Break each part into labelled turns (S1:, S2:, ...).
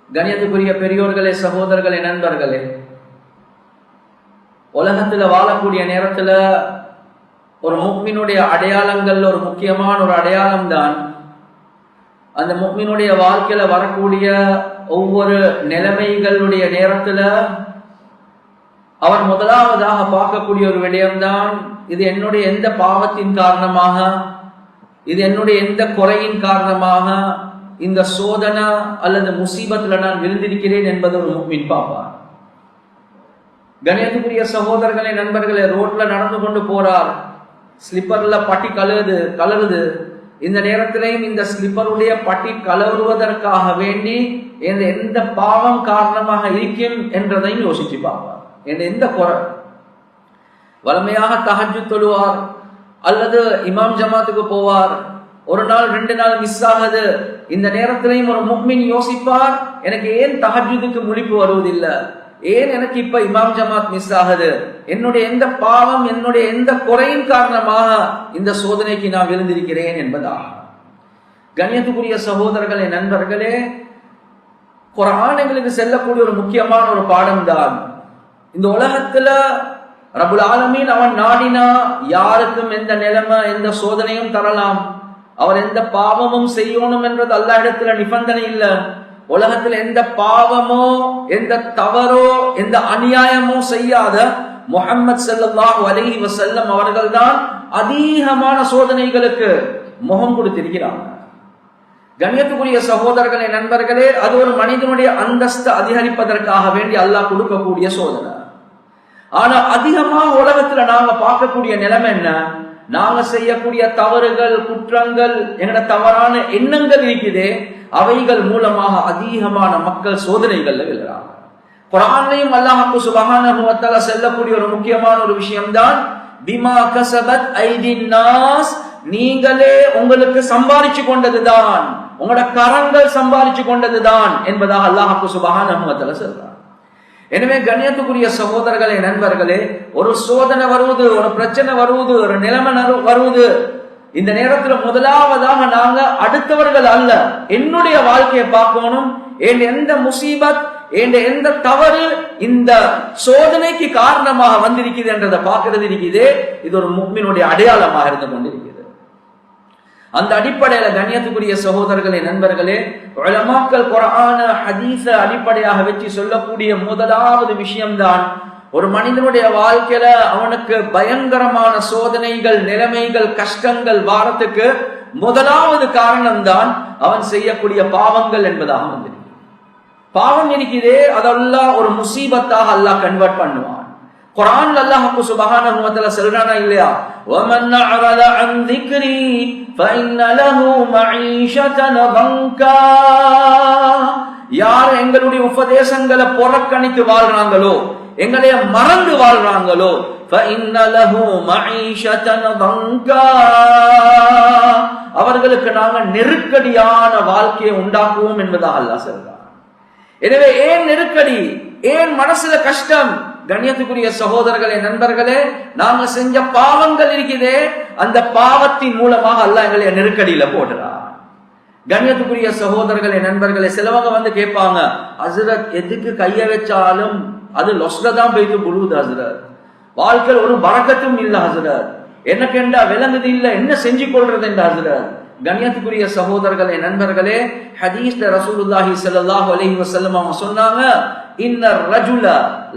S1: கணியத்துக்குரிய பெரியோர்களே, சகோதரர்களே, நண்பர்களே, உலகத்துல வாழக்கூடிய நேரத்துல ஒரு முஃமினுடைய அடையாளங்கள் ஒரு முக்கியமான ஒரு அடையாளம் தான் அந்த முஃமினுடைய வாழ்க்கையில வரக்கூடிய ஒவ்வொரு நிலைமைகளுடைய நேரத்துல அவர் முதலாவதாக பார்க்கக்கூடிய ஒரு விடயம்தான், இது என்னுடைய எந்த பாவத்தின் காரணமாக, இது என்னுடைய எந்த குறையின் காரணமாக இந்த சோதனை அல்லது முசீபத்துல நான் விழுந்திருக்கிறேன் என்பது ஒரு முஃமின் பார்ப்பார். கணியத்துக்குரிய சகோதரர்களே, நண்பர்களே, ரோட்ல நடந்து கொண்டு போறார், ஸ்லிப்பர்ல பட்டி கலருது. இந்த நேரத்திலையும் இந்த ஸ்லிப்பருடைய பட்டி கலருவதற்காக வேண்டி எந்த பாவம் காரணமாக இருக்கும் என்றதையும் யோசிச்சு பார்ப்பார். எந்த குறை, வலிமையாக தஹஜ்ஜுத் தொழுவார் அல்லது இமாம் ஜமாத்துக்கு போவார், ஒரு நாள் 2 நாள் மிஸ் ஆகுது. இந்த நேரத்திலையும் ஒரு முஃமின் யோசிப்பார், எனக்கு ஏன் தஹஜ்ஜுதுக்கு முழிப்பு வருவதில்லை, ஏன் எனக்கு இப்ப இமாம் ஜமாத் மிஸ் ஆகுது, என்னுடைய எந்த பாவம், என்னுடைய எந்த குறையின் காரணமாக இந்த சோதனைக்கு நான் விழுந்திருக்கிறேன் என்பதாக. கண்ணியத்துக்குரிய சகோதரர்களே, நண்பர்களே, குர்ஆன் எங்களுக்கு செல்லக்கூடிய ஒரு முக்கியமான ஒரு பாடம் தான். இந்த உலகத்துல ரப்புல் ஆலமீன் அவன் நாடினா யாருக்கும் எந்த நிலைமை எந்த சோதனையும் தரலாம், அவர் எந்த பாவமும் செய்யணும் என்றது அல்லாஹ் இடத்துல நிபந்தனை இல்லை. உலகத்தில் எந்த பாவமோ எந்த தவறோ எந்த அநியாயமோ செய்யாத முஹம்மது ஸல்லல்லாஹு அலைஹி வஸல்லம் அவர்கள் தான் அதிகமான சோதனைகளுக்கு முகம் கொடுத்திருக்கிறாங்க. கண்ணியத்துக்குரிய சகோதரர்களே, நண்பர்களே, அது ஒரு மனிதனுடைய அந்தஸ்து அதிகரிப்பதற்காக வேண்டி அல்லாஹ் கொடுக்கக்கூடிய சோதனை. ஆனா அதிகமா உலகத்துல நாங்க பார்க்கக்கூடிய நிலைமை என்ன, நாங்க செய்யக்கூடிய தவறுகள், குற்றங்கள், எங்கட தவறான எண்ணங்கள் இருக்குதே, அவைகள் மூலமாக அதிகமான மக்கள் சோதனைகள்ல விழுறாங்க. குர்ஆன்லயும் அல்லாஹ் சுப்ஹானஹு வ தஆலா சொல்லக்கூடிய ஒரு முக்கியமான ஒரு விஷயம்தான், பிமா கஸபத் ஐதின் நாஸ், நீங்களே உங்களுக்கு சம்பாதிச்சு கொண்டதுதான், உங்களோட கரங்கள் சம்பாதிச்சு கொண்டதுதான் என்பதாக அல்லாஹ் சுப்ஹானஹு வ தஆலா சொல்றார். எனவே கண்ணியத்துக்குரிய சகோதரர்களே, நண்பர்களே, ஒரு சோதனை வருவது, ஒரு பிரச்சனை வருவது, ஒரு நிலைமை வருவது, இந்த நேரத்துல முதலாவதாக நாங்க அடுத்தவர்கள் அல்ல, என்னுடைய வாழ்க்கையை பார்க்கணும். எந்த முசீபத், எந்த தவறு இந்த சோதனைக்கு காரணமாக வந்திருக்குது என்றதை பார்க்கிறது இருக்குது. இது ஒரு முஃமினுடைய அடையாளமாக இருந்து கொண்டிருக்கிறது. அந்த அடிப்படையில கண்ணியத்துக்குரிய சகோதரர்களே, நண்பர்களே, உலமாக்கள் குர்ஆன ஹதீஸ அடிப்படையாக வச்சு சொல்லக்கூடிய முதலாவது விஷயம்தான், ஒரு மனிதனுடைய வாழ்க்கையில அவனுக்கு பயங்கரமான சோதனைகள், நிலைமைகள், கஷ்டங்கள் வாரத்துக்கு முதலாவது காரணம் தான் அவன் செய்யக்கூடிய பாவங்கள் என்பதாக வந்து. பாவம் இருக்குதே, அதெல்லாம் ஒரு முசீபத்தாக அல்லாஹ் கன்வெர்ட் பண்ணுவான். குர்ஆன்ல அல்லாஹ் சுப்ஹானஹு வ தஆலா சொல்றானா இல்லையா, வமன் அஅரத அன் ذிக்ரி ஃபஇன்ன லஹு மஈஷதன் பங்கா, யார் எங்களுடைய உபதேசங்களை புறக்கணித்து வாழ்றாங்களோ, எங்களை மறந்து வாழ்றாங்களோ, ஃபஇன்ன லஹு மஈஷதன் பங்கா, அவர்களுக்கு நாங்கள் நெருக்கடியான வாழ்க்கையை உண்டாக்குவோம் என்பதாக அல்லாஹ் சொல்றார். எனவே ஏன் நெருக்கடி, ஏன் மனசுல கஷ்டம்? கண்ணியத்துக்குரிய சகோதரர்களே, நண்பர்களே, நாங்க செஞ்ச பாவங்கள் இருக்குதே, அந்த பாவத்தின் மூலமாக அல்லாஹ் எங்களை நெருக்கடியில போடுறார். கண்ணியத்துக்குரிய சகோதரர்களே, நண்பர்களே, சிலவங்க வந்து கேட்பாங்க, ஹஸ்ரத் எதுக்கு கைய வச்சாலும் அது லொஸ்ல தான் போயிட்டு புழுவுது ஹஸ்ரத், வாழ்க்கையில் ஒரு பரக்கத்தும் இல்ல ஹஸ்ரத், எனக்கு என்ன விளங்குது இல்ல, என்ன செஞ்சு கொள்றது என்ற ஹஸ்ரத். கண்ணியத்துக்குரிய சகோதரர்களே, நண்பர்களே, ஹதீஸ்ல ரசூலுல்லாஹி ஸல்லல்லாஹு அலைஹி வஸல்லம் அவங்க சொன்னாங்க, இன்னர் ரஜுல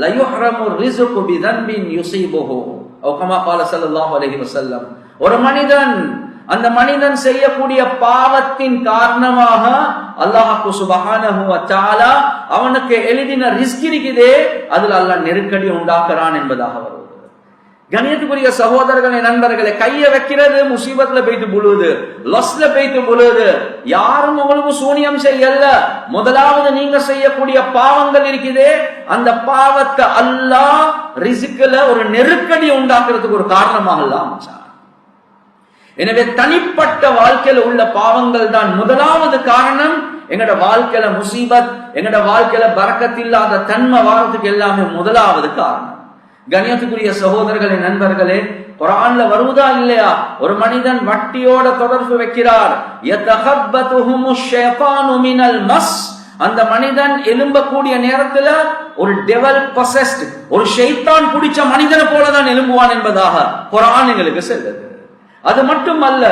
S1: லயுஹ்ரமு ரிஸ்கு பிதன்பின் யுஸீபுஹு, அவ் கமா قال ஸல்லல்லாஹு அலைஹி வஸல்லம், ஒரு மனிதன், அந்த மனிதன் செய்யக்கூடிய பாவத்தின் காரணமாக அல்லாஹ் சுப்ஹானஹு வ தஆலா அவனுக்கு எழுதின ரிஸ்க் இருக்குதே, அதுல அல்லாஹ் நெருக்கடி உண்டாக்குறான் என்பதாக வருது. கண்ணியத்துக்குரிய சகோதரர்களே, நண்பர்களே, கைய வைக்கிறது முசீபத்துல போயிட்டு புழுது, லொஸ்ல போயிட்டு புழுது. யாரும் உங்களுக்கு சூனியம் செய்யல, முதலாவது நீங்க செய்யக்கூடிய பாவங்கள் இருக்குதே, அந்த பாவத்தை அல்லாஹ் ரிஸ்க்ல ஒரு நெருக்கடி உண்டாக்குறதுக்கு ஒரு காரணமாக அல்லாஹ். எனவே தனிப்பட்ட வாழ்க்கையில உள்ள பாவங்கள் தான் முதலாவது காரணம். எங்கட வாழ்க்கையில முசீபத், எங்கட வாழ்க்கையில பரக்கத் இல்லாத தன்மை வாரத்துக்கு எல்லாமே முதலாவது காரணம். கண்ணியத்துக்குரிய சகோதரர்களே, நண்பர்களே, குர்ஆன்ல வருவதா இல்லையா, ஒரு மனிதன் வட்டியோட தொடர்பு வைக்கிறார், யதஹப்பதுஹுமுஷ் ஷைத்தானு மினல் மஸ், அந்த மனிதன் எழும்பக்கூடிய நேரத்துல ஒரு டெவல் பொசஸ்ட், ஒரு ஷைத்தான் பிடிச்ச மனிதனை போலதான் எழும்புவான் என்பதாக குர்ஆன் எங்களுக்கு சொல்லுது. அது மட்டுமல்ல,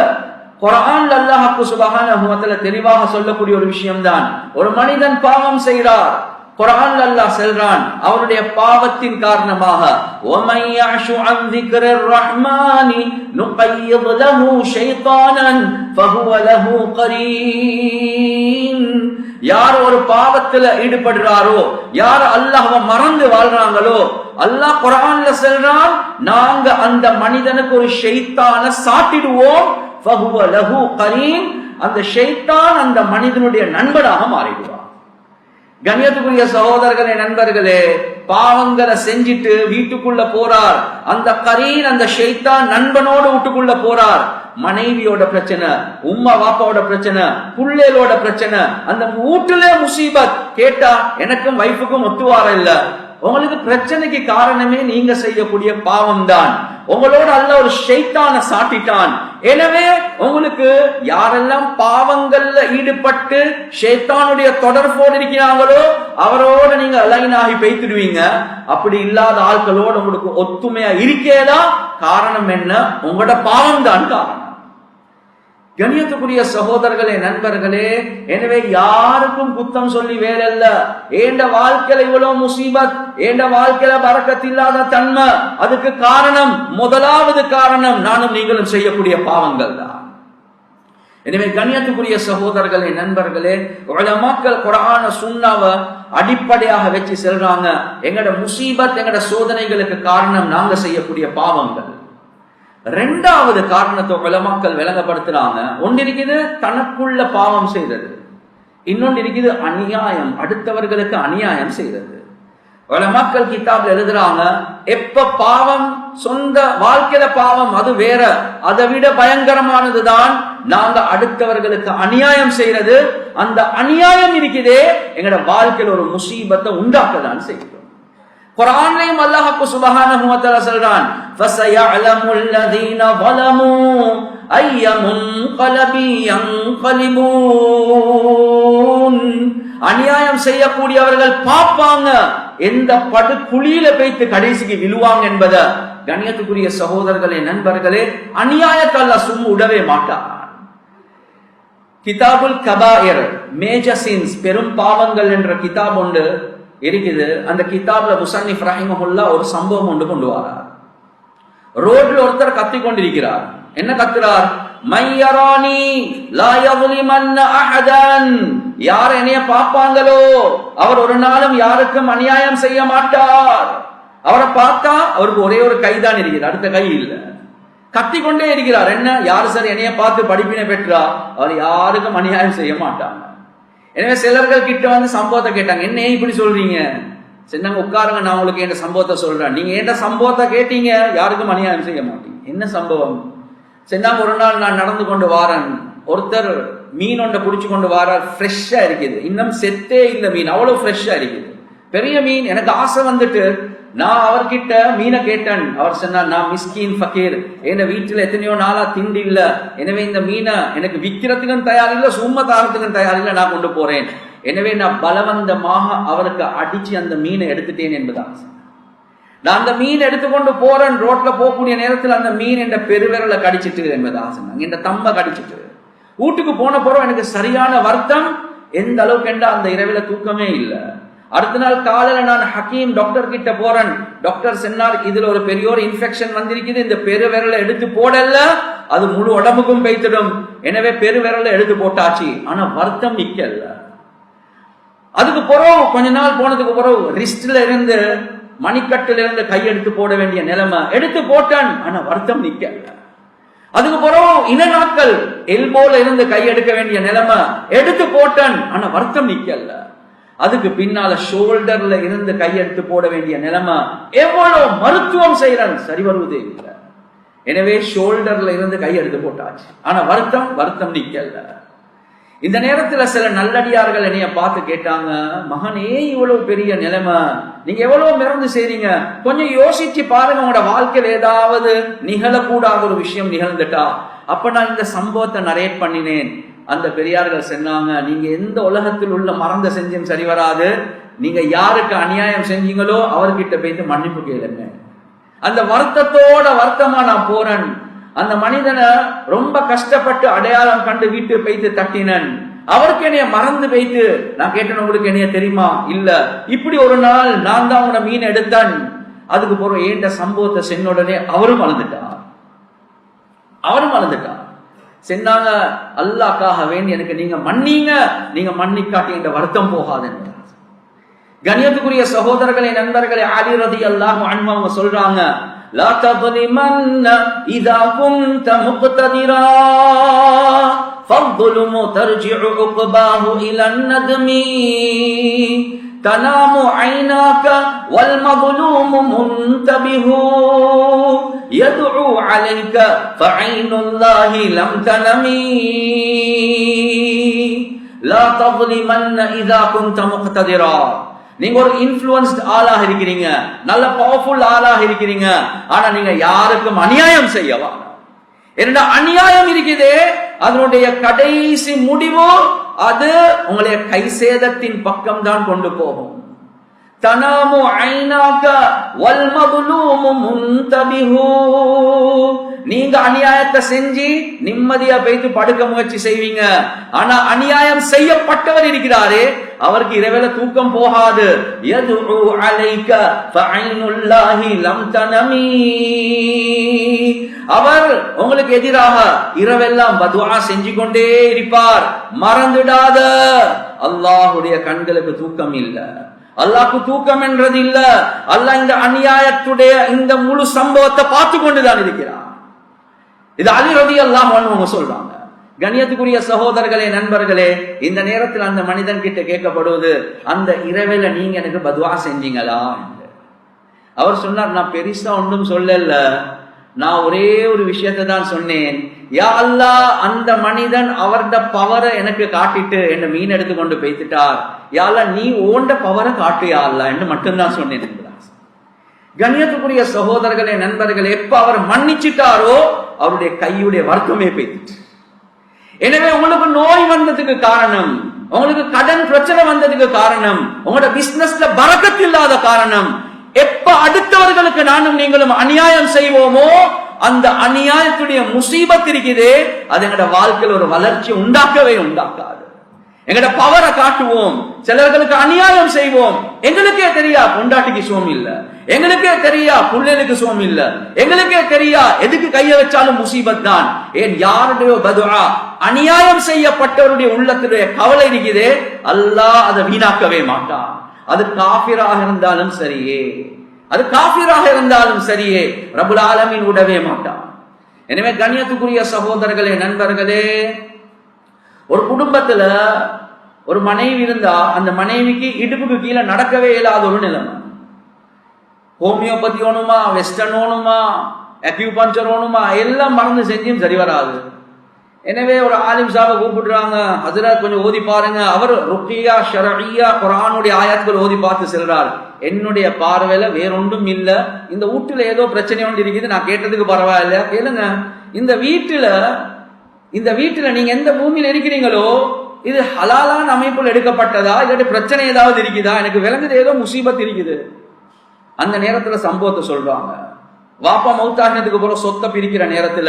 S1: குர்ஆன் அல்லாஹ் சுப்ஹானஹு வ தஆலா தெளிவாக சொல்லக்கூடிய ஒரு விஷயம்தான், ஒரு மனிதன் பாவம் செய்கிறார், குர்ஆன் அல்லாஹ் சொல்றான் அவருடைய பாவத்தின் காரணமாக وَمَن يَعْشُ عَن ذِكْرِ الرَّحْمَنِ نُقَيِّضْ لَهُ شَيْطَانًا فَهُوَ لَهُ قَرِينٌ. யார் ஒரு பாவத்துல ஈடுபடுறாரோ, யார் அல்லாஹ்வை மறந்து வாழ்றாங்களோ, அல்லாஹ் குர்ஆன்ல சொல்றான் நாங்க அந்த மனிதனுக்கு ஒரு ஷைத்தானை சாட்டிடுவோம், فَهُوَ لَهُ قَرِينٌ. அந்த ஷைத்தான் அந்த மனிதனுடைய நண்பனாக மாறிடுவான். கண்ணியத்துக்குரிய சகோதரர்களே, நண்பர்களே, பாவங்களை செஞ்சிட்டு வீட்டுக்குள்ள போறார், அந்த கரீன் அந்த ஷைத்தான் நண்பனோடு வீட்டுக்குள்ள போறார். மனைவியோட பிரச்சனை, உம்மா வாப்பாவோட பிரச்சனை, புள்ளைகளோட பிரச்சனை, அந்த வீட்டுல முசீபத். கேட்டா எனக்கும் வைஃபுக்கும் ஒத்துவார இல்ல. உங்களுக்கு பிரச்சனைக்கு காரணமே நீங்க செய்யக்கூடிய பாவம் தான். உங்களோட அல்லாஹ் ஒரு ஷைத்தானை சாட்டிட்டான். எனவே உங்களுக்கு யாரெல்லாம் பாவங்கள்ல ஈடுபட்டு ஷைத்தானுடைய தொடர்போடு இருக்கிறாங்களோ அவரோட நீங்க அலைனாகி பேய்த்திடுவீங்க. அப்படி இல்லாத ஆட்களோடு உங்களுக்கு ஒத்துமையா இருக்கேதா? காரணம் என்ன? உங்களோட பாவம் தான் காரணம். கண்ணியத்துக்குரிய சகோதரர்களே, நண்பர்களே, எனவே யாருக்கும் குத்தம் சொல்லி வேறல்ல. ஏண்ட வாழ்க்கையில இவ்வளவு முசீபத், ஏண்ட வாழ்க்கையில பரக்கத் இல்லாத தன்மை, அதுக்கு காரணம், முதலாவது காரணம் நானும் நீங்களும் செய்யக்கூடிய பாவங்கள் தான். எனவே கண்ணியத்துக்குரிய சகோதரர்களே, நண்பர்களே, உலமாக்கள் குர்ஆன சுன்னாவை அடிப்படையாக வச்சு சொல்றாங்க, எங்கட முசீபத், எங்கட சோதனைகளுக்கு காரணம் நாங்க செய்யக்கூடிய பாவங்கள். ரெண்டாவது காரணத்தை உலமாக்கள் விளங்கப்படுத்துறாங்க. ஒன்று இருக்குது தனக்குள்ள பாவம் செய்யறது, இன்னொன்று இருக்குது அநியாயம், அடுத்தவர்களுக்கு அநியாயம் செய்யறது. உலமாக்கள் கிதாப்ல எழுதுறாங்க, எப்ப பாவம் சொந்த வாழ்க்கையில பாவம் அது வேற, அதை விட பயங்கரமானதுதான் நாங்க அடுத்தவர்களுக்கு அநியாயம் செய்யறது. அந்த அநியாயம் இருக்குதே எங்கட வாழ்க்கையில ஒரு முசீபத்தை உண்டாக்கதான் செய்யும். குர்ஆன்லயும் அல்லாஹ் சுப்ஹானஹு வ தஆலா சொல்றான், ஃபஸயஅலமுல் லதீன ஸலமூ அய்யமுன்கலபி யன்கலிபூன். அநியாயம் செய்யக்கூடியவர்கள் பாப்பாங்க எந்த படுகுழியில போய்த்து கடைசிக்கு விழுவாங்க என்பதை. கண்ணியத்துக்குரிய சகோதரர்களே, நண்பர்களே, அநியாயத்தை அல்லாஹ் சும்மா விடவே மாட்டான். கிதாபுல் கபாயிர், மேஜர் சின்ஸ், பெரும் பாவங்கள் என்ற கிதாப் ஒன்று இருக்குது. அந்த கிதாப்ல முஸன்னிஃப் ரஹிமஹுல்லாஹ் ஒரு சம்பவம் ஒன்று கொண்டு வரார். ரோட்ல ஒருத்தர் கத்தி கொண்டிருக்கிறார். என்ன கத்துறார்? மையரானி லா யظلمن அஹதன். யார் என்னைய பாப்பாங்களோ அவர் ஒரு நாளும் யாருக்கும் அநியாயம் செய்ய மாட்டார். அவரை பார்த்தா அவருக்கு ஒரே ஒரு கைதான் இருக்குது, அடுத்த கை இல்ல. கத்தி கொண்டே இருக்கிறார். என்ன? யாரு சார் என்னைய பார்த்து படிப்பினை பெற்றா? அவர் யாருக்கும் அநியாயம் செய்ய மாட்டாங்க. எனவே சிலர்கள் கிட்ட வந்து சம்பவத்தை கேட்டாங்க, என்ன இப்படி சொல்றீங்க? சொன்னாங்க, உட்காருங்க, நான் உங்களுக்கு என்ன சம்பவத்தை சொல்றேன். நீங்க என்ன சம்பவத்தை கேட்டீங்க? யாருக்கும் அநியாயம் செய்ய மாட்டீங்க. என்ன சம்பவம்? சொன்னாங்க, ஒரு நாள் நான் நடந்து கொண்டு வாரன், ஒருத்தர் மீன் ஒன்றை பிடிச்சு கொண்டு வாரார். ஃப்ரெஷ்ஷா இருக்குது, இன்னும் செத்தே இந்த மீன், அவ்வளவு ஃப்ரெஷ்ஷா இருக்குது, பெரிய மீன். எனக்கு ஆசை வந்துட்டு நான் அவர்கிட்ட மீனை கேட்டேன். அவர் சொன்னார், நான் மிஸ்கீன் ஃபக்கீர், என் வீட்டுல எத்தனையோ நாளா திண்டி இல்ல, எனவே இந்த மீனை எனக்கு விற்கிறதுக்கும் தயார் இல்லை, சும்மா தாரத்துக்கும் தயார் இல்லை, நான் கொண்டு போறேன். எனவே நான் பலவந்தமாக அவருக்கு அடிச்சு அந்த மீனை எடுத்துட்டேன் என்பதாக. நான் அந்த மீன் எடுத்துக்கொண்டு போறேன். ரோட்ல போகக்கூடிய நேரத்தில் அந்த மீன் என்ற பெருவிரலை கடிச்சிட்டு என்பதாக சொன்னாங்க, என்ற தம்ப கடிச்சிட்டு. வீட்டுக்கு போன போறோம், எனக்கு சரியான வருத்தம். எந்த அளவுக்கு என்றா அந்த இரவில தூக்கமே இல்லை. அடுத்த நாள் காலையில நான் ஹக்கீம் டாக்டர் கிட்ட போறேன். டாக்டர் சொன்னார், இதுல ஒரு பெரிய ஒரு இன்ஃபெக்ஷன் வந்திருக்குது, இந்த பெருவிரலை எடுத்து போடல, அது முழு உடம்புக்கும் பெய்த்திடும். எனவே பெருவிரலை எடுத்து போட்டாச்சு. ஆனா வருத்தம் நிக்கல. அதுக்கு பிறகு கொஞ்ச நாள் போனதுக்கு பிறகு ரிஸ்ட்ல இருந்து மணிக்கட்டுல இருந்து கையெடுத்து போட வேண்டிய நிலைமை, எடுத்து போட்டான். ஆனா வருத்தம் நிக்கல. அதுக்கு பிறகு இன நாட்கள் எல்போல இருந்து கையெடுக்க வேண்டிய நிலைமை, எடுத்து போட்டான். ஆனா வருத்தம் நிக்கல. அதுக்கு பின்னால ஷோல்டர்ல இருந்து கையெடுத்து போட வேண்டிய நிலைமை, எவ்வளவு மருத்துவம் செய்யறான், சரி வருவதே இல்லை. எனவே ஷோல்டர்ல இருந்து கையெடுத்து போட்டாச்சு. ஆனா வருத்தம் நிக்கல. இந்த நேரத்துல சில நல்லடியார்கள் என்னைய பார்த்து கேட்டாங்க, மகனே இவ்வளவு பெரிய நிலைமை, நீங்க எவ்வளவு மறந்து செய்றீங்க, கொஞ்சம் யோசிச்சு பாருங்க, உங்களோட வாழ்க்கையில் ஏதாவது நிகழக்கூடாத ஒரு விஷயம் நிகழ்ந்துட்டா. அப்ப நான் இந்த சம்பவத்தை நரேட் பண்ணினேன். அந்த பெரியார்கள் சொன்னாங்க, நீங்க எந்த உலகத்தில் உள்ள மறந்த செஞ்சும் சரி வராது, நீங்க யாருக்கு அநியாயம் செஞ்சீங்களோ அவர்கிட்ட போயிட்டு மன்னிப்பு கேளுங்க. அந்த வருத்தமா நான் போறேன். அந்த மனிதனை ரொம்ப கஷ்டப்பட்டு அடையாளம் கண்டு வீட்டு போயிட்டு தட்டினன். அவருக்கு என்னைய மறந்து போயிட்டு நான் கேட்டேன், உங்களுக்கு என்னைய தெரியுமா? இல்ல. இப்படி ஒரு நாள் நான் தான் உன மீன் எடுத்தேன். அதுக்கு போற ஏண்ட சம்பவத்தை சென்ன உடனே அவரும் மறந்துட்டார். சென்னாங்க, அல்லாஹ்க்காக வேண்டி எனக்கு நீங்க மன்னிங்க, நீங்க மன்னிக்காட்டி என்ற வருத்தம் போகாதுன்னு. கண்ணியத்துக்குரிய சகோதரர்களே, நண்பர்களே, அலி ரலியல்லாஹு அன்ஹு அவங்க சொல்றாங்க, லா தظلمن اذا كنت مقتدرا فالظلم ترجع عقباه الى الندم تنام عيناك والمظلوم منتبه يدعو عليك فعين الله لم تنمي لا تظلمن اذا كنت مقتدرا. நீங்க ஒரு இன்ஃப்ளூயன்ஸ்ட் ஆளாக இருக்கிறீங்க, நல்ல பவர்ஃபுல் ஆளாக இருக்கிறீங்க, ஆனா நீங்க யாருக்கும் அநியாயம் செய்யவா. என்னடா அநியாயம் இருக்குதே, அதனுடைய கடைசி முடிவு அது உங்களுடைய கை சேதத்தின் பக்கம் தான் கொண்டு போகும். தனாமு ஐனாக வல் மظلوم முன்தபிஹு. நீங்க அநியாயத்தை செஞ்சு நிம்மதியா போயிட்டு படுக்க முயற்சி செய்வீங்க, ஆனா அநியாயம் செய்யப்பட்டவர் இருக்கிறாரே அவருக்கு இரவேல தூக்கம் போகாது. யதுஉ அலைக ஃபஐனுல்லாஹி லம் தனமி. அவர் உங்களுக்கு எதிராக இரவெல்லாம் பதுஆ செஞ்சு கொண்டே இருப்பார். மறந்துடாத, அல்லாஹ்வுடைய கண்களுக்கு தூக்கம் இல்ல, அல்லாஹ்க்கு தூக்கம் என்றது இல்ல. அல்லாஹ் இந்த அநியாயத்துடைய இந்த முழு சம்பவத்தை பார்த்து கொண்டுதான் இருக்கிறார். இது அலி ரலியல்லாஹு அன்ஹு சொல்றாங்க. கண்ணியத்துக்குரிய சகோதரர்களே, நண்பர்களே, இந்த நேரத்தில் அந்த மனிதன் கிட்ட கேட்கப்படுவது, அந்த இரவேல நீங்க எனக்கு பதுவா செஞ்சீங்களா? அவர் சொன்னார், நான் பெருசா ஒன்றும் சொல்லல, நான் ஒரே ஒரு விஷயத்தை தான் சொன்னேன். யா அல்லாஹ், அந்த மனிதன் அவருடைய பவரை எனக்கு காட்டிட்டு என்ன மீன் எடுத்து கொண்டு போய்த்துட்டார். யா அல்லாஹ், நீ ஓண்ட பவரை காட்டு யா அல்லாஹ் என்று மட்டும்தான் சொன்னேன். கண்ணியத்துக்குரிய சகோதரர்களே, நண்பர்களே, எப்ப அவர் மன்னிச்சிட்டாரோ அவருடைய கையுடைய வர்க்கமே போய்த்து. எனவே உங்களுக்கு நோய் வந்ததுக்கு காரணம், உங்களுக்கு கடன் பிரச்சனை வந்ததுக்கு காரணம், உங்களோட பிசினஸ்ல பரக்கத் இல்லாத காரணம், எப்ப அடுத்தவர்களுக்கு நானும் நீங்களும் அநியாயம் செய்வோமோ அந்த அநியாயத்துடைய முசீபத் இருக்குதே, அது எங்கட வாழ்க்கையில் ஒரு வளர்ச்சி உண்டாக்கவே உண்டாக்காது. எங்கட பவரை காட்டுவோம், சிலர்களுக்கு அநியாயம் செய்வோம், எங்களுக்கே தெரியா பொண்டாட்டிக்கு சோம் இல்ல, எங்களுக்கே தெரியா புள்ளைகளுக்கு சோம் இல்ல, எங்களுக்கே தெரியா எதுக்கு கைய வச்சாலும் முசீபத் தான். ஏன் யாருடைய பதுஆ, அநியாயம் செய்யப்பட்டவருடைய உள்ளத்துடைய கவலை இருக்குதே, அல்லாஹ் அதை வீணாக்கவே மாட்டான். அது காஃபிராக இருந்தாலும் சரியே, அது காஃபிராக இருந்தாலும் சரியே, ரப்புல் ஆலமீன் விடவே மாட்டான். எனவே கண்ணியத்துக்குரிய சகோதரர்களே, நண்பர்களே, ஒரு குடும்பத்துல ஒரு மனைவி இருந்தா அந்த மனைவிக்கு இடுப்புக்கு கீழே நடக்கவே இயலாத ஒரு நிலைமை. ஹோமியோபதி ஓணுமா, வெஸ்டர்ன் ஓணுமா, அக்யூபஞ்சர் ஓணுமா, எல்லாம் மறந்து செஞ்சும் சரி வராது. எனவே ஒரு ஆலிம் சாவை கூப்பிடுறாங்க, ஹஜ்ரத் கொஞ்சம் ஓதி பாருங்க. அவர் ருக்கியா ஷரஇய்யா குர்ஆனுடைய ஆயத்துகள் ஓதி பார்த்து செல்றார். என்னுடைய பார்வையில வேறொன்றும் இல்ல, இந்த வீட்டுல ஏதோ பிரச்சனை ஒன்று இருக்குது, நான் கேட்டதுக்கு பரவாயில்ல, கேளுங்க. இந்த வீட்டுல நீங்க எந்த பூமியில இருக்கிறீங்களோ இது ஹலாலான அமைப்புல எடுக்கப்பட்டதா, இல்லாட்டி பிரச்சனை ஏதாவது இருக்குதா, எனக்கு விளங்குது ஏதோ முசீபத் இருக்குது. அந்த நேரத்துல சம்பவத்தை சொல்றாங்க. வாப்பா மௌத்தாகினதுக்கு போற சொத்தை பிரிக்கிற நேரத்துல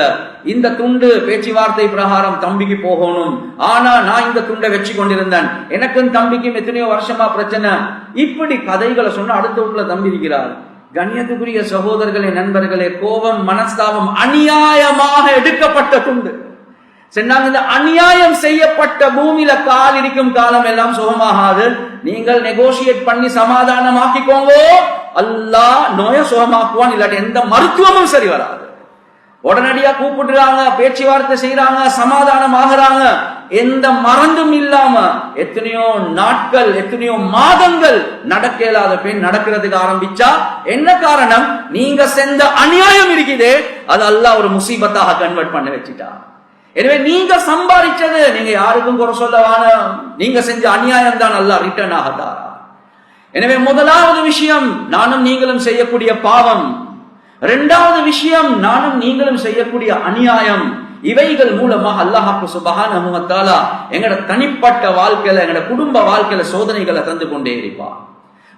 S1: இந்த துண்டு பேச்சுவார்த்தை பிரகாரம் தம்பிக்கு போகணும், ஆனா நான் இந்த துண்டை வச்சு கொண்டிருந்தேன், எனக்கும் தம்பிக்கும் எத்தனையோ வருஷமா பிரச்சனை, இப்படி கதைகளை சொன்ன அடுத்த வீட்டுல தம்பி இருக்கிறார். கண்ணியத்துக்குரிய சகோதரர்களே, நண்பர்களே, கோபம், மனஸ்தாபம், அநியாயமாக எடுக்கப்பட்ட துண்டு. சொன்னாங்க, இந்த அநியாயம் செய்யப்பட்ட பூமியில கால் இருக்கும் காலம் எல்லாம் சுகமாகாது, நீங்கள் நெகோசியேட் பண்ணி சமாதானமாக்கிக்கோங்க, அல்லாஹ் நோய சுகமாக்குவான், இல்லாட்டி எந்த மருத்துவமும் சரி வராது. உடனடியா கூப்பிடுறாங்க, பேச்சுவார்த்தை செய்யறாங்க, சமாதானம் ஆகுறாங்க, எந்த மறந்தும் இல்லாம எத்தனையோ நாட்கள், எத்தனையோ மாதங்கள் நடக்க இயலாத பெண் நடக்கிறதுக்கு ஆரம்பிச்சா என்ன காரணம்? நீங்க செஞ்ச அநியாயம் இருக்குதே, அது அல்லாஹ் ஒரு முசீபத்தாக கன்வெர்ட் பண்ண வச்சுட்டா. எனவே நீங்க சம்பாதிச்சது நீங்க யாருக்கும் குறை சொல்ல வேணாம், நீங்க செஞ்ச அநியாயம் தான் அல்லாஹ் ரிட்டர்ன் ஆகதாரா. எனவே முதலாவது விஷயம் நானும் நீங்களும் செய்யக்கூடிய பாவம், இரண்டாவது விஷயம் நானும் நீங்களும் செய்யக்கூடிய அநியாயம். இவைகள் மூலமாக அல்லாஹ் சுப்ஹானஹு வ தஆலா எங்கட தனிப்பட்ட வாழ்க்கையில எங்கட குடும்ப வாழ்க்கையில சோதனைகளை தந்து கொண்டே இருப்பார்.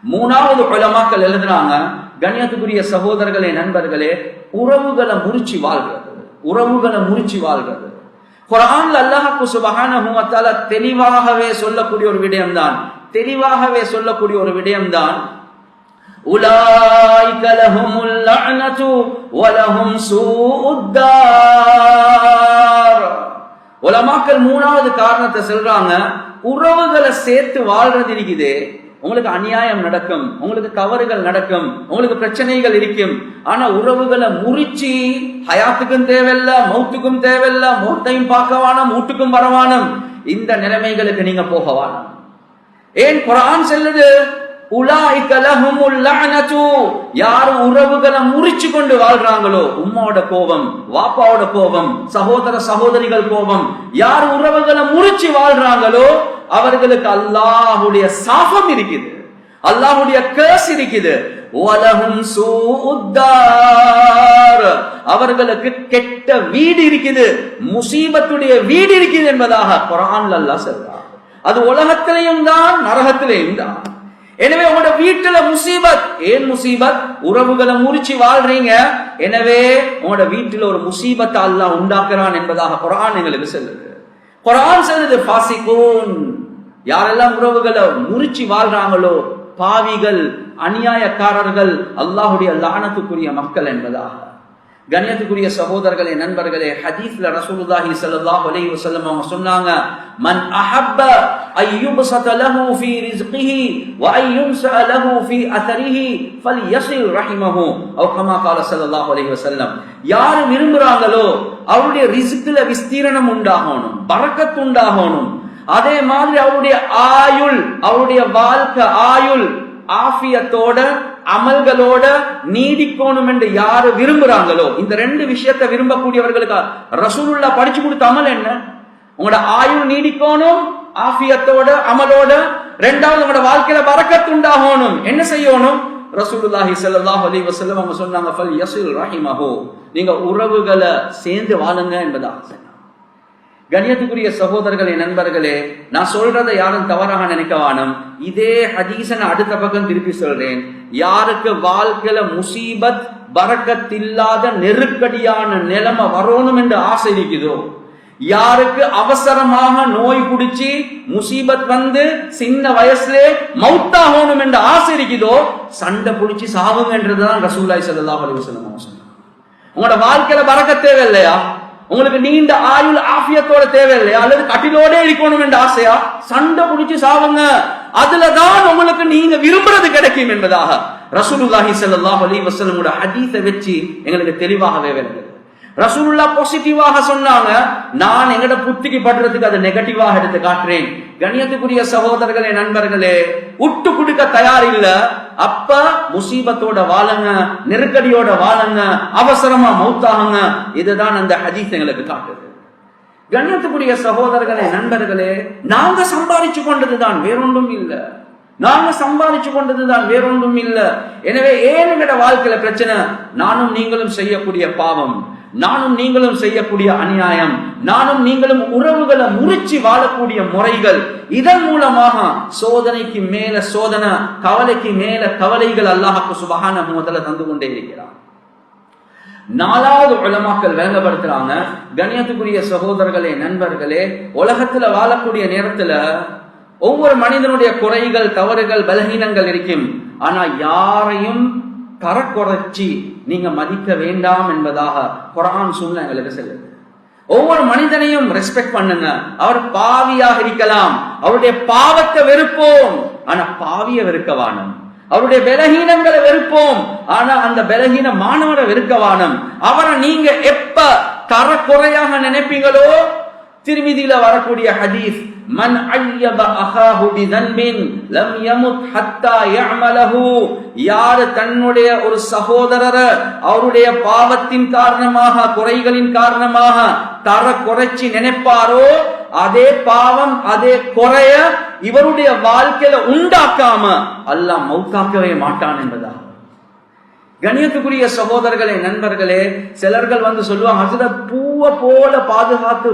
S1: மூணாவது உலமாக்கள் எழுதுறாங்க, கண்ணியத்துக்குரிய சகோதரர்களே, நண்பர்களே, உறவுகளை முறிச்சு வாழ்கிறது. உறவுகளை முறிச்சு வாழ்கிறது குர்ஆன்ல அல்லாஹ் சுப்ஹானஹு வ தஆலா தெளிவாகவே சொல்லக்கூடிய ஒரு விடயம்தான் உலாயிக லஹுமுல் லஅனது வ லஹும் சூஉத் தார். உலமாக்கள் மூணாவது காரணத்தை சொல்றாங்க, உறவுகளை சேர்த்து வாழ்றது இருக்குதே, உங்களுக்கு அநியாயம் நடக்கும், உங்களுக்கு தவறுகள் நடக்கும், உங்களுக்கு பிரச்சனைகள் இருக்கும். ஆனா உறவுகளை முறிச்சு ஹயாத்துக்கும் தேவையில்ல, மௌத்துக்கும் தேவையில்ல, மௌத்தையும் பார்க்கவானம், வீட்டுக்கும் வரவானம், இந்த நிலைமைகளுக்கு நீங்க போகவானம். ஏன் குர்ஆன் சொல்லுது உலாயிக லஹுமுல் லஅனது, யார் உறவுகளை முறிச்சு கொண்டு வாழ்றாங்களோ, உம்மாவோட கோபம், வாப்பாவோட கோபம், சகோதர சகோதரிகள் கோபம், யார் உறவுகளை முறிச்சு வாழ்றாங்களோ அவர்களுக்கு அல்லாஹ்வுடைய சாபம் இருக்குது, அல்லாஹ்வுடைய கர்ஸ் இருக்குது. வலஹும் சூஉத் தார், அவர்களுக்கு கெட்ட வீடு இருக்குது, முசீபத்துடைய வீடு இருக்குது என்பதாக குர்ஆன்ல அல்லாஹ் சொல்றார். அது உலகத்திலேயும் தான், நரகத்திலேயும் தான். எனவே உங்களோட வீட்டுல முசீபத், ஏன் முசீபத்? உறவுகளை முறிச்சு வாழ்றீங்க. எனவே உங்களோட வீட்டுல ஒரு முசீபத்தை அல்லாஹ் உண்டாக்குறான் என்பதாக குர்ஆன் எங்களுக்கு சொல்லுது. குர்ஆன் சொல்லுது ஃபாசிகூன், யாரெல்லாம் உறவுகளை முறிச்சு வாழ்றாங்களோ பாவிகள், அநியாயக்காரர்கள், அல்லாஹ்வுடைய லானத்துக்குரிய மக்கள் என்பதாக. கண்ணியத்துக்குரிய சகோதரர்களே, நண்பர்களே, ஹதீஸ்ல ரசூலுல்லாஹி ஸல்லல்லாஹு அலைஹி வஸல்லம் அவங்க சொன்னாங்க, மன் அஹப்ப அய்யுபஸத லஹு ஃபீ ரிஸ்கிஹி வ அய்யுன்ஸா லஹு ஃபீ அஸரிஹி ஃபல்யஸில் ரஹிமஹு அவ் கமா கால ஸல்லல்லாஹு அலைஹி வஸல்லம். யார் விரும்புறாங்களோ அவருடைய ரிஸ்க்ல விஸ்தீரணம் உண்டாகணும், பரக்கத் உண்டாகணும். அதே மாதிரி அவருடைய ஆயுள், அவருடைய வாழ்க்கை ஆயுள் ஆஃபியத்தோட அமல்களோட நீடிக்கணும் என்று யாரு விரும்புறாங்களோ, இந்த ரெண்டு விஷயத்தை விரும்பக்கூடியவர்களுக்கு ரசூலுல்லாஹ் படிச்சு கொடுத்த அமல் என்ன? உங்களோட ஆயுள் நீடிக்கணும் ஆஃபியத்தோட அமலோட, ரெண்டாவது உங்களோட வாழ்க்கையில பரக்கத் உண்டாகணும். என்ன செய்யணும்? ரசூலுல்லாஹி ஸல்லல்லாஹு அலைஹி வஸல்லம் அவங்க சொன்னாங்க, ஃபல் யஸில் ரஹிமஹு, நீங்க உறவுகளை சேர்ந்து வாழுங்க என்பதாக. கண்ணியத்துக்குரிய சகோதரர்களே, நண்பர்களே, நான் சொல்றதை யாரும் தவறாக நினைக்கவானும். இதே ஹதீஸை நான் அடுத்த பக்கம் திருப்பி சொல்றேன். யாருக்கு வாழ்க்கையில முசீபத், பரக்கத் இல்லாத நெருக்கடியான நிலைமை வரணும் என்று ஆசை இருக்குதோ, யாருக்கு அவசரமாக நோய் பிடிச்சி முசீபத் வந்து சின்ன வயசுலே மௌத்தாகணும் என்று ஆசை இருக்குதோ, சண்டை பிடிச்சி சாகும் என்றுதான் ரசூலுல்லாஹி ஸல்லல்லாஹு அலைஹி வஸல்லம் சொன்னாங்க. உங்களோட வாழ்க்கையில பரக்கத் தேவை இல்லையா? உங்களுக்கு நீண்ட ஆயுள் ஆஃபியத்தோட தேவையில்லையா? அல்லது கட்டிலோட இருக்கணும் என்ற ஆசையா? சண்டை பிடிச்சு சாவுங்க, அதுலதான் உங்களுக்கு நீங்க விரும்புறது கிடைக்கும் என்பதாக ரசூலுல்லாஹி ஸல்லல்லாஹு அலைஹி வஸல்லம் ஹதீஸை வச்சு எங்களுக்கு தெளிவாகவே வருது. ரசூலுல்லாஹ் பாசிட்டிவாக சொன்னாங்க, நான் எங்கட புத்திக்கு படுறதுக்கு அதை நெகட்டிவாக எடுத்து காட்டுறேன். கண்ணியத்துக்குரிய சகோதரர்களே, நண்பர்களே, விட்டு கொடுக்க தயார் இல்ல. அப்ப முசீபத்தோட வாழுங்க, நெருக்கடியோட வாழுங்க, அவசரமா மௌத்தாகுங்க. இதுதான் அந்த ஹதீஸ் எங்களுக்கு காட்டுது. கண்ணியத்துக்குரிய சகோதரர்களே, நண்பர்களே, நாங்க சம்பாதிச்சு கொண்டதுதான், வேறொன்றும் இல்ல. நாங்க சம்பாதிச்சு கொண்டதுதான், வேறொன்றும் இல்ல. எனவே ஏன் எங்கட வாழ்க்கையில பிரச்சனை? நானும் நீங்களும் செய்யக்கூடிய பாவம், நானும் நீங்களும் செய்யக்கூடிய அநியாயம், நானும் நீங்களும் உறவுகளை முறிச்சு வாழக்கூடிய முறைகள், இதன் மூலமாக சோதனைக்கு மேல சோதனை, கவலைக்கு மேல கவலைகள் அல்லாஹ் சுப்ஹானஹு வ தஆலா தந்து கொண்டே இருக்கிறார். நாலாவது உலமாக்கள் விளங்கப்படுத்துறாங்க, கண்ணியத்துக்குரிய சகோதரர்களே, நண்பர்களே, உலகத்துல வாழக்கூடிய நேரத்துல ஒவ்வொரு மனிதனுடைய குறைகள், தவறுகள், பலகீனங்கள் இருக்கும். ஆனா யாரையும் தரக்குறைச்சி நீங்க மதிக்க வேண்டாம் என்பதாக குர்ஆன் சுன்னா எங்களுக்கு சொல்லுது. ஒவ்வொரு மனிதனையும் ரெஸ்பெக்ட் பண்ணுங்க. அவர் பாவியாக இருக்கலாம், அவருடைய பாவத்தை வெறுப்போம், ஆனா பாவிய வெறுக்கவானம். அவருடைய பலகீனங்களை வெறுப்போம், ஆனா அந்த பலகீன மாணவரை வெறுக்கவானம். அவரை நீங்க எப்ப தரக்குறையாக நினைப்பீங்களோ, திருமிதியில வரக்கூடிய ஹதீஸ், மன் அய்யப அஹாஹு பிதன்பின் லம் யமுத் ஹத்தா யஅமலஹு, யார் தன்னுடைய ஒரு சகோதரரை அவருடைய பாவத்தின் காரணமாக, குறைகளின் காரணமாக தர குறைச்சி நினைப்பாரோ, அதே பாவம், அதே குறைய இவருடைய வாழ்க்கையில உண்டாக்காம அல்லாஹ் மௌத்தாக்கவே மாட்டான் என்பதா. கண்ணியத்துக்குரிய சகோதரர்களே, நண்பர்களே, சிலர்கள் வந்து சொல்லுவாங்க, ஹசரத் பூவை போல பாதுகாத்து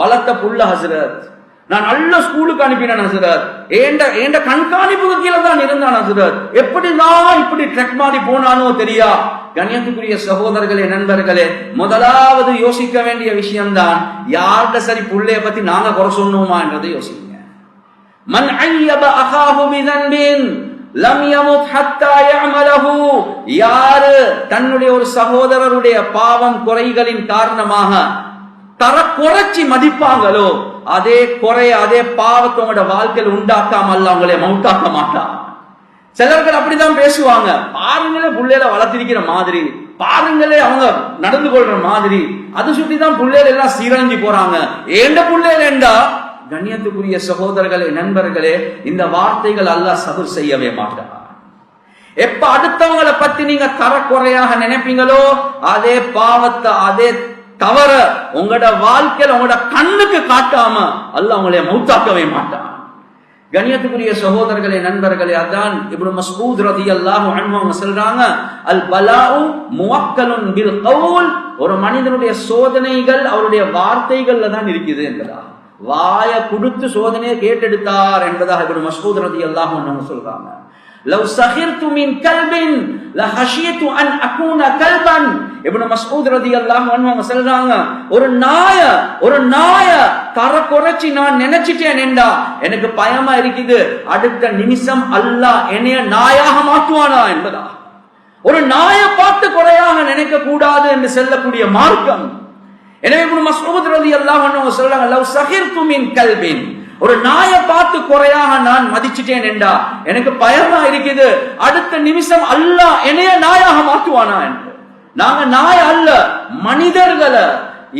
S1: வளர்த்த புள்ள ஹசரத், நான் நல்ல ஸ்கூலுக்கு அனுப்பினேன் ஹசரத், ஏண்ட கண்காணிப்புக்கு கீழே தான் இருந்தான் ஹசரத், எப்படிதான் இப்படி ட்ரெக் மாதிரி போனானோ தெரியா. கண்ணியத்துக்குரிய சகோதரர்களே, நண்பர்களே, முதலாவது யோசிக்க வேண்டிய விஷயம்தான், யார்கிட்ட சரி புள்ளைய பத்தி நாங்க குறை சொன்னோமா என்றதை யோசிங்க. மன் ஐயப அகாஹு பிதன்பின் லம் யமுத் ஹத்தா யஅமலஹு, யாரு தன்னுடைய ஒரு சகோதரருடைய பாவம் குறைகளின் காரணமாக தர குறைச்சி மதிப்பாங்களோ, அதே குறைய அதே பாவத்தை உங்களோட வாழ்க்கையில் உண்டாக்காம அல்ல அவங்களே மவுத்தாக்க மாட்டான். சிலர்கள் அப்படிதான் பேசுவாங்க, பாருங்களே புள்ளையில வளர்த்திருக்கிற மாதிரி, பாருங்களே அவங்க நடந்து கொள்ற மாதிரி, அது சுற்றிதான் புள்ளையில எல்லாம் சீரழிஞ்சு போறாங்க. ஏண்ட புள்ளையில ஏண்டா? கண்ணியத்துக்குரிய சகோதரர்களே, நண்பர்களே, இந்த வார்த்தைகள் அல்லாஹ் சபர் செய்யவே மாட்டார். எப்ப அடுத்தவங்களை பத்தி நீங்க தரக்குறையாக நினைப்பீங்களோ, அதே பாவத்தை அதே தவற உங்களோட வாழ்க்கையில உங்களோட கண்ணுக்கு காட்டாம அல்லாஹ் அவங்களே மௌத்தாக்கவே மாட்டான். கண்ணியத்துக்குரிய சகோதரர்களே, நண்பர்களே, அதான் இப்னு மஸ்ஊத் ரலியல்லாஹு அன்ஹு அவங்க சொல்றாங்க, அல் பலாஉ முவக்கலுன் பில் கவுல், ஒரு மனிதனுடைய சோதனைகள் அவருடைய வார்த்தைகள்ல தான் இருக்குது என்பதா. வாய கொடுத்து சோதனையை கேட்டெடுத்தார் என்பதாக இப்னு மஸ்ஊத் ரலியல்லாஹு அன்ஹு சொல்றாங்க. லவ் சஹிர்து மின் கல்பின் லஹஷியது அன் அகூன கல்பன், இப்னு மஸ்ஊத் ரலியல்லாஹு அன்ஹு சொல்றாங்க, ஒரு நாய தர குறைச்சி நான் நினைச்சிட்டேன் என்றா எனக்கு பயமா இருக்குது, அடுத்த நிமிஷம் அல்லாஹ் என்னைய நாயாக மாற்றுவானா என்பதா. ஒரு நாயை பார்த்து குறையாக நினைக்க கூடாது என்று சொல்லக்கூடிய மார்க்கம். எனவே இப்னு மஸ்ஊத் ரலியல்லாஹு அன்ஹு சொல்றாங்க, லவ் சஹிர்து மின் கல்பின், ஒரு நாயை பார்த்து குறையாக நான் மதிச்சிட்டேன் என்றா எனக்கு பயமா இருக்குது, அடுத்த நிமிஷம் அல்லாஹ் என்னைய நாயாக மாற்றுவானா என்று. நாங்க நாய் அல்ல, மனிதர்களை.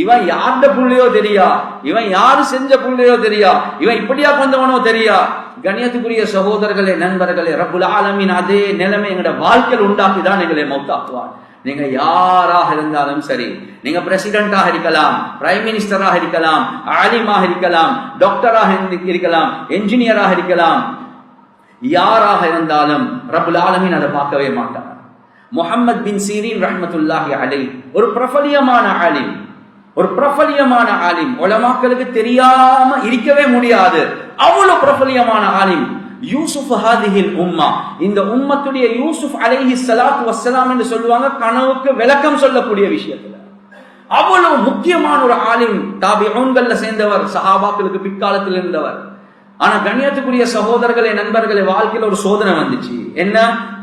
S1: இவன் யார்ட புள்ளையோ தெரியா, இவன் யாரு செஞ்ச புள்ளையோ தெரியா, இவன் இப்படியா கொண்டவனோ தெரியா. கண்ணியத்துக்குரிய சகோதரர்களே, நண்பர்களே, ரப்புல் ஆலமீன் அதே நிலைமை எங்களோட வாழ்க்கையில் உண்டாக்கிதான் எங்களை மௌத்தாக்குவான். நீங்க யாராக இருந்தாலும் சரி, நீங்க பிரசிடென்டாக இருக்கலாம், பிரைம் மினிஸ்டராக இருக்கலாம், ஆலிமாக இருக்கலாம், டாக்டராக இருக்கலாம், என்ஜினியராக இருக்கலாம், யாராக இருந்தாலும் ரப்புல் ஆலமீன் அதை பார்க்கவே மாட்டார். முஹம்மத் பின் சீரீன் ரஹ்மத்துல்லாஹி அலைஹி ஒரு பிரபலியமான ஆலிம், உலமாக்களுக்கு தெரியாம இருக்கவே முடியாது, அவ்வளவு பிரபலியமான ஆலிம். யூசுப் ஹாதிஹில் உம்மா, இந்த உம்மத்துடைய யூசுப் அலைஹி ஸலாத்து வஸ்ஸலாம் என்று சொல்லுவாங்க, கனவுக்கு விளக்கம் சொல்லக்கூடிய விஷயத்துல அவ்வளவு முக்கியமான ஒரு ஆலிம். தாபிஊன்கள்ல சேர்ந்தவர், சஹாபாக்களுக்கு பிற்காலத்தில் இருந்தவர். ஆனா கண்ணியத்துக்குரிய சகோதரர்களே, நண்பர்களே, வாழ்க்கையில ஒரு சோதனை வந்துச்சு. என்ன?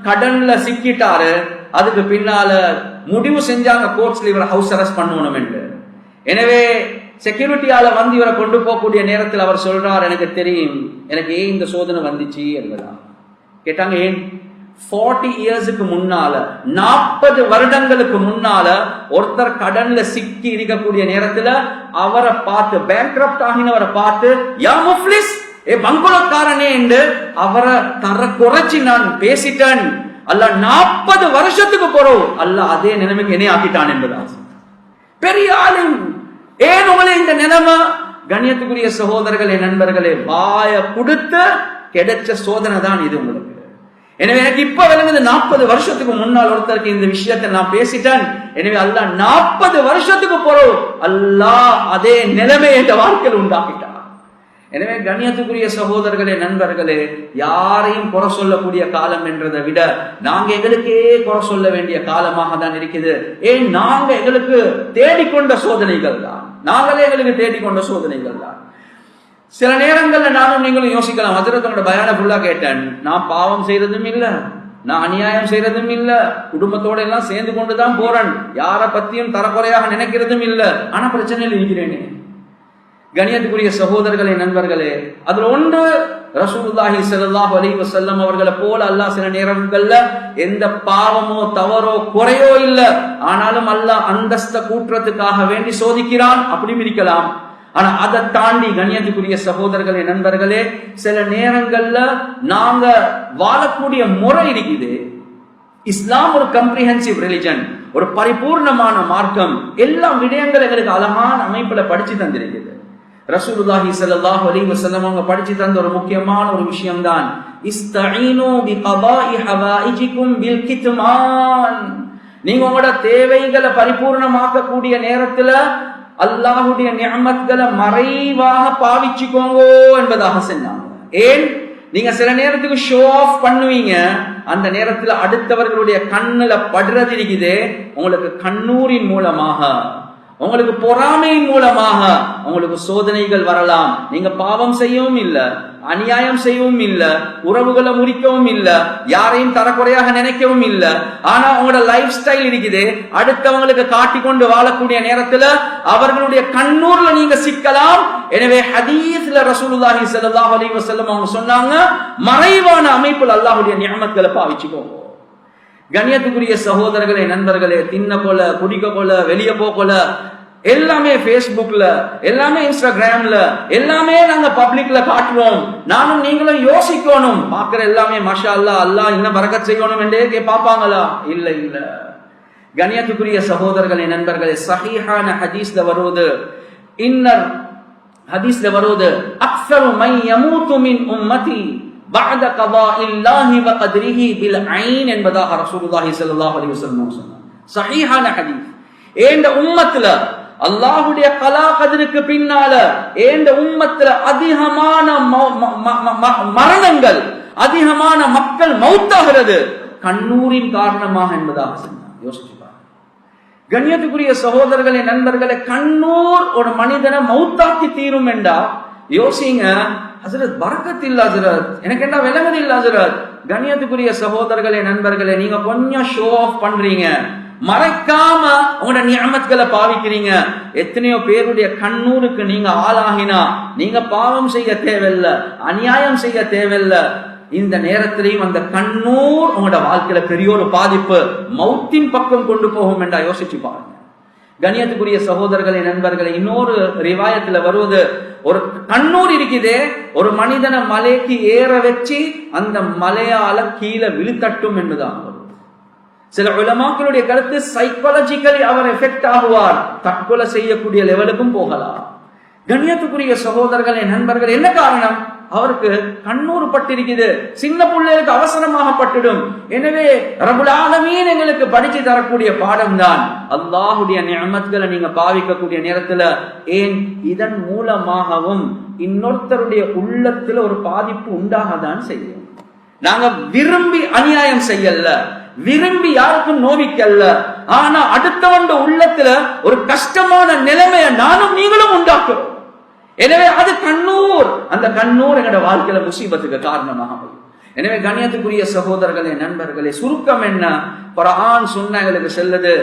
S1: கடன்ல சிக்கிட்டாரு. அதுக்கு பின்னால முடிவு செஞ்சாங்க கோர்ட்ஸ்ல இவரை ஹவுஸ் அரெஸ்ட் பண்ணணும் என்று. எனவே செக்யூரிட்டியால வந்து இவரை கொண்டு போகக்கூடிய நேரத்தில் அவர் சொல்றார், எனக்கு தெரியும் எனக்கு ஏன் இந்த சோதனை வந்துச்சு என்பதா. கேட்டாங்க, ஏன்? 40 இயர்ஸுக்கு முன்னால, 40 வருடங்களுக்கு முன்னால ஒருத்தர் கடன்ல சிக்கி இருக்கக்கூடிய நேரத்துல அவரை பார்த்து, பேங்க்ரப்ட் ஆகினவரை பார்த்து, யா முஃப்லிஸ், பங்குளக்காரனே என்று அவரை தர குறைச்சி நான் பேசிட்டேன். அல்லாஹ் 40 வருஷத்துக்கு போறோம் அல்லாஹ் அதே நிலைமைக்கு என்னை ஆக்கிட்டான் என்பதா. பெரிய ஆளும். ஏன் உங்களே இந்த நிலைமை? கண்ணியத்துக்குரிய சகோதரர்களே, நண்பர்களே, வாய கொடுத்து கிடைச்ச சோதனை தான் இது உங்களுக்கு. எனவே எனக்கு இப்ப விளங்குது, 40 வருஷத்துக்கு முன்னால் ஒருத்தருக்கு இந்த விஷயத்தை நான் பேசிட்டேன். எனவே அல்லாஹ் 40 வருஷத்துக்கு போறோம் அல்லாஹ் அதே நிலைமையை இந்த வாழ்க்கையில் உண்டாக்கிட்டான். எனவே கண்ணியத்துக்குரிய சகோதரர்களே, நண்பர்களே, யாரையும் குறை சொல்லக்கூடிய காலம் என்றதை விட நாங்க எங்களுக்கே குறை சொல்ல வேண்டிய காலமாக தான் இருக்குது. ஏன்? நாங்க எங்களுக்கு தேடிக்கொண்ட சோதனைகள் தான், நாங்களே எங்களுக்கு தேடிக்கொண்ட சோதனைகள் தான். சில நேரங்கள்ல நானும் நீங்களும் யோசிக்கலாம், ஹஜ்ரத்தோட பயான ஃபுல்லா கேட்டேன், நான் பாவம் செய்யறதும் இல்ல, நான் அநியாயம் செய்யறதும் இல்ல, குடும்பத்தோட எல்லாம் சேர்ந்து கொண்டுதான் போறேன், யார பத்தியும் தரக்குறையாக நினைக்கிறதும் இல்ல, ஆனா பிரச்சனையில் இருக்கிறேனே. கண்ணியத்துக்குரிய சகோதரர்களே, நண்பர்களே, அதுல ஒன்று, ரசூலுல்லாஹி ஸல்லல்லாஹு அலைஹி வஸல்லம் அவர்களை போல அல்லாஹ் சில நேரங்கள்ல எந்த பாவமோ தவறோ குறையோ இல்ல, ஆனாலும் அல்லாஹ் அந்தஸ்த கூற்றத்துக்காக வேண்டி சோதிக்கிறான், அப்படியும் இருக்கலாம். ஆனா அதை தாண்டி கண்ணியத்துக்குரிய சகோதரர்களே, நண்பர்களே, சில நேரங்கள்ல நாங்க வாழக்கூடிய முறை இருக்குது. இஸ்லாம் ஒரு கம்ப்ரிஹென்சிவ் ரிலிஜன், ஒரு பரிபூர்ணமான மார்க்கம். எல்லா விடயங்களும் எங்களுக்கு அழகான அமைப்புல படிச்சு தந்திருக்குது. ரசூலுல்லாஹி ஸல்லல்லாஹு அலைஹி வஸல்லம் அவங்க படிச்சு தந்த ஒரு முக்கியமான ஒரு விஷயம் தான் இஸ்தஈனு பிகதாஇ ஹவாயிஜிகும் பில் கித்மான். நீங்க உங்களோட தேவைகளை பரிபூர்ணமாக்க கூடிய நேரத்துல அல்லாஹ்வுடைய நிஅமத்களை மறைவாக பாவிச்சுக்கோங்க என்பதாக சொன்னாங்க. ஏன்? நீங்க சில நேரத்துக்கு ஷோ ஆஃப் பண்ணுவீங்க, அந்த நேரத்துல அடுத்தவர்களுடைய கண்ணுல படுறது இருக்குது, உங்களுக்கு கண்ணூரின் மூலமாக, உங்களுக்கு பொறாமையின் மூலமாக உங்களுக்கு சோதனைகள் வரலாம். நீங்க பாவம் செய்யவும் இல்ல, அநியாயம் செய்யவும் இல்ல, உறவுகளை முறிக்கவும் இல்ல, யாரையும் தரக்குறையாக நினைக்கவும் இல்ல. ஆனா உங்களோட லைஃப் ஸ்டைல் இருக்குது, அடுத்தவங்களுக்கு காட்டிக்கொண்டு வாழக்கூடிய நேரத்துல அவர்களுடைய கண்ணூர்ல நீங்க சிக்கலாம். எனவே ஹதீஸ்ல ரசூலுல்லாஹி ஸல்லல்லாஹு அலைஹி வஸல்லம் அவங்க சொன்னாங்க, மறைவான அமைப்பில் அல்லாஹ்வுடைய நிஅமத்களை பாவிச்சுக்கோங்க. கண்ணியத்துக்குரிய சகோதரர்களே, நண்பர்களே, தின்ன கொல, குடிக்க கொல, வெளியே போகல, எல்லாமே பேஸ்புக்ல, எல்லாமே இன்ஸ்டாகிராம்ல, எல்லாமே நாங்க பப்ளிக்ல காட்டுறோம். நானும் நீங்களும் யோசிக்கணும், பாக்குற எல்லாமே மாஷா அல்லாஹ், அல்லாஹ் இன்னும் பரக்கத் செய்யணும் என்றே பாப்பாங்களா? இல்ல இல்ல. கண்ணியத்துக்குரிய சகோதரர்களே, நண்பர்களே, சஹீஹான ஹதீஸ்ல வருவது, இன்னர் ஹதீஸ்ல வருவது, அக்ஸரு மை யமூது மின் உம்மதி பஅத கதாஇல்லாஹி வ கத்ரிஹி பில் ஐன் என்பதாக ரசூலுல்லாஹி ஸல்லல்லாஹு அலைஹி வஸல்லம் சொன்னாங்க. சஹீஹான ஹதீஸ். ஏண்ட உம்மத்துல அல்லாஹ்வுடைய கலா கதிருக்கு பின்னால ஏண்ட உம்மத்துல அதிகமான மரணங்கள், அதிகமான மக்கள் மௌத்தாகிறது கண்ணூரின் காரணமாக என்பதாக சொன்னாங்க. யோசிச்சு பாருங்க. கண்ணியத்துக்குரிய சகோதரர்களே, நண்பர்களே, கண்ணூர் ஒரு மனிதனை மௌத்தாக்கி தீரும் என்றா யோசிங்க. ஹஜ்ரத் பரக்கத் இல்ல ஹஜ்ரத், எனக்கு என்ன விளங்குது இல்ல ஹஜ்ரத். கண்ணியத்துக்குரிய சகோதரர்களே, நண்பர்களே, நீங்க கொஞ்சம் ஷோ ஆஃப் பண்றீங்க, மறைக்காம உங்களோட நிஅமத்களை பாவிக்கிறீங்க. எத்தனையோ பேருடைய கண்ணூருக்கு நீங்க ஆளாகினா நீங்க பாவம் செய்ய தேவையில்ல, அநியாயம் செய்ய தேவையில்ல. இந்த நேரத்திலையும் அந்த கண்ணூர் உங்களோட வாழ்க்கையில பெரிய ஒரு பாதிப்பு, மௌத்தின் பக்கம் கொண்டு போகும் என்றா யோசிச்சு பாருங்க. கண்ணியத்துக்குரிய சகோதரர்களே, நண்பர்களே, இன்னொரு ரிவாயத்துல வருவது, ஒரு கண்ணூர் இருக்குதே, ஒரு மனிதனை மலைக்கு ஏற வச்சு அந்த மலையால கீழே விழுத்தட்டும் என்பதாக வரும். சில உலமாக்களுடைய கருத்து, சைக்காலஜிக்கலி அவர் எஃபெக்ட் ஆகுவார், தற்கொலை செய்யக்கூடிய லெவலுக்கும் போகலாம். கண்ணியத்துக்குரிய சகோதரர்களே, நண்பர்கள், என்ன காரணம்? அவருக்கு கண்ணூர் பட்டிருக்குது, சின்ன பிள்ளைகளுக்கு அவசரமாக பட்டுடும். எனவே ரப்புல் ஆலமீன் எங்களுக்கு படிச்சு தரக்கூடிய பாடம் தான் அல்லாஹ்வுடைய நிஅமத்களை நீங்க பாவிக்கக்கூடிய நேரத்துல, ஏன் இதன் மூலமாகவும் இன்னொருத்தருடைய உள்ளத்துல ஒரு பாதிப்பு உண்டாகத்தான் செய்யும். நாங்க விரும்பி அநியாயம் செய்யல, விரும்பி யாருக்கும் நோவிக்கல்ல, ஆனா அடுத்தவண்ட உள்ளத்துல ஒரு கஷ்டமான நிலைமையை நானும் நீங்களும் உண்டாக்குறோம். எனவே அது கண்ணூர், அந்த கண்ணூர் எங்களோட வாழ்க்கையில முசீபத்துக்கு காரணமாக. எனவே கண்ணியத்துக்குரிய சகோதரர்களே, நண்பர்களே, சுருக்கம் என்ன? குர்ஆன் சுன்னா எங்களுக்கு செல்லுது,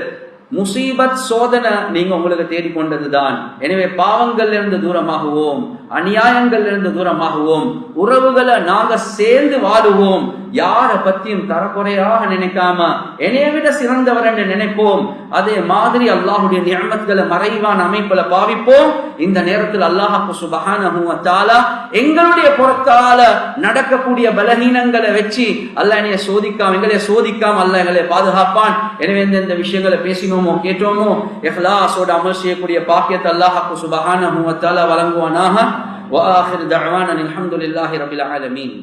S1: முசீபத் சோதனை நீங்க உங்களுக்கு தேடிக்கொண்டதுதான். எனவே பாவங்கள்ல இருந்து தூரமாகுவோம், அநியாயங்கள்ல இருந்து தூரமாகுவோம், உறவுகளை நாங்க சேர்ந்து வாழுவோம், யார பத்தியும் தரக்குறையாக நினைக்காம என்னைய விட சிறந்தவர் என்று நினைப்போம். அதே மாதிரி அல்லாஹ்வுடைய நிஅமத்களை மறைவான அமைப்புல பாவிப்போம். இந்த நேரத்தில் அல்லாஹ் சுப்ஹானஹு வ தஆலா எங்களுடைய புறத்தால நடக்கக்கூடிய பலஹீனங்களை வச்சு அல்லாஹ் என்னைய சோதிக்காம, எங்களை சோதிக்காம அல்லாஹ் எங்களை பாதுகாப்பான். எனவே இந்த விஷயங்களை பேசினோமோ கேட்டோமோ இஹ்லாஸோட அமல் செய்யக்கூடிய பாக்கியத்தை அல்லாஹ் சுப்ஹானஹு வ தஆலா வழங்குவானாக. வ ஆகிர் தஅவானா அல்ஹம்துலில்லாஹி ரப்பில் ஆலமீன்.